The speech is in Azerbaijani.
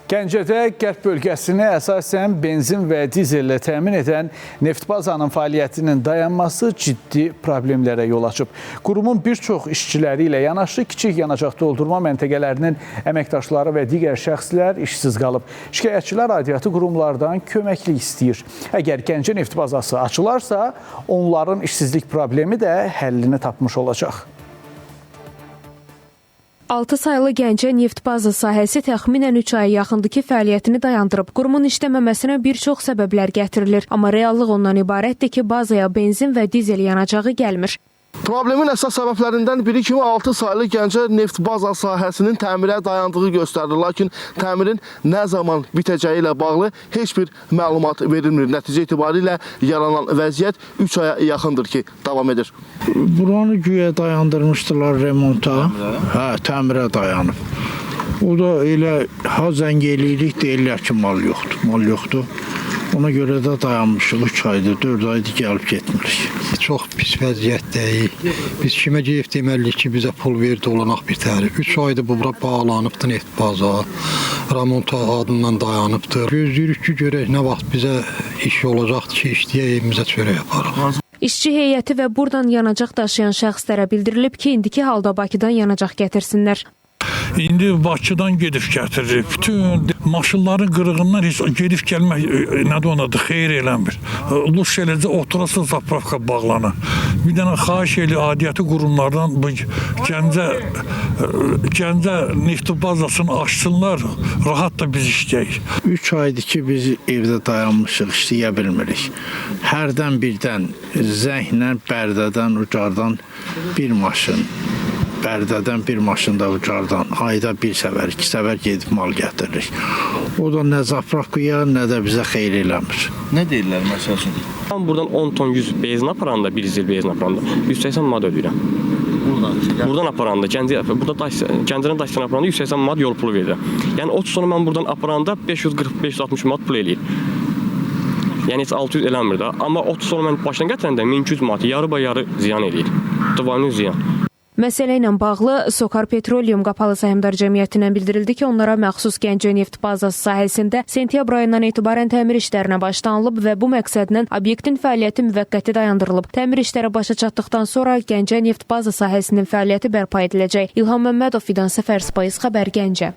Gəncədə qərb bölgəsini əsasən benzin və dizellə təmin edən neft bazanın fəaliyyətinin dayanması ciddi problemlərə yol açıb. Qurumun bir çox işçiləri ilə yanaşı kiçik yanacaq doldurma məntəqələrinin əməkdaşları və digər şəxslər işsiz qalıb. Şikayətçilər aidiyyatı qurumlardan köməklik istəyir. Əgər Gəncə neft bazası açılarsa, onların işsizlik problemi də həllini tapmış olacaq. 6 saylı Gəncə neft bazı sahəsi təxminən 3 aya yaxındır ki, fəaliyyətini dayandırıb. Qurumun işləməməsinə bir çox səbəblər gətirilir. Amma reallıq ondan ibarətdir ki, bazaya benzin və dizel yanacağı gəlmir. Problemin əsas səbəblərindən biri kimi 6 saylı Gəncə neft baza sahəsinin təmirə dayandığı göstərilir. Lakin təmirin nə zaman bitəcəyi ilə bağlı heç bir məlumat verilmir. Nəticə itibarilə yaranan vəziyyət 3 aya yaxındır ki, davam edir. Buranı güya dayandırmışdılar remonta. Təmirə dayanıb. O da elə zəng eləyirik, deyirlər ki, mal yoxdur. Ona görə də dayanmışıq 3 aydır, 4 aydır gəlib getmirik. Çox pis vəziyyətdəyik. Biz kimə deyib deməliyik ki, bizə pul verdi olanaq bir tərif. 3 aydır bura bağlanıbdır neft baza, remont adından dayanıbdır. Gözləyirik ki, görək nə vaxt bizə iş olacaqdır ki, işləyək, evimizə çörək yaparıq. İşçi heyəti və buradan yanacaq daşıyan şəxslərə bildirilib ki, indiki halda Bakıdan yanacaq gətirsinlər. İndi Bakıdan gedib gətirir. Bütün maşınların qırığından heç gedib gəlmək nədir onadır, xeyir eləmir. Luş eləcə oturası zapravka bağlanır. Bir dənə xahiş elə aidiyyatı qurumlardan bu Gəncə neft bazasını açsınlar, rahat da biz işləyik. 3 aydır ki, biz evdə dayanmışıq, işləyə bilmirik. Hərdən birdən zənglə Bərdədən, Ucardan bir maşın. Bərdədən bir maşında ucardan ayda bir səfər, 2 səfər gedib mal gətiririk. O da nə zapravkaya, nə də bizə xeyir eləmir. Nə deyirlər məsəl üçün? Ben buradan 10 ton 100 benzin aparanda, bir dizel benzin aparanda 180 manat ödəyirəm. Buradan aparanda, Gəncədən Daşyan aparanda 180 manat yol pulu verirəm. Yəni o sonra mən buradan aparanda 540-560 manat pul eləyir. Yəni heç 600 eləmir də. Amma o sonra mən başdan gətirəndə 1200 manat yarı ziyan eləyir. Divanlı ziyan. Məsələ ilə bağlı Sokar Petroleum Qapalı Səhmdar Cəmiyyətindən bildirildi ki, onlara məxsus Gəncə neft bazası sahəsində sentyabr ayından etibarən təmir işlərinə başlanılıb və bu məqsədlə obyektin fəaliyyəti müvəqqəti dayandırılıb. Təmir işləri başa çatdıqdan sonra Gəncə neft bazı sahəsinin fəaliyyəti bərpa ediləcək. İlham Məmmədov, Fidan Səfər, Spayız xəbər, Gəncə.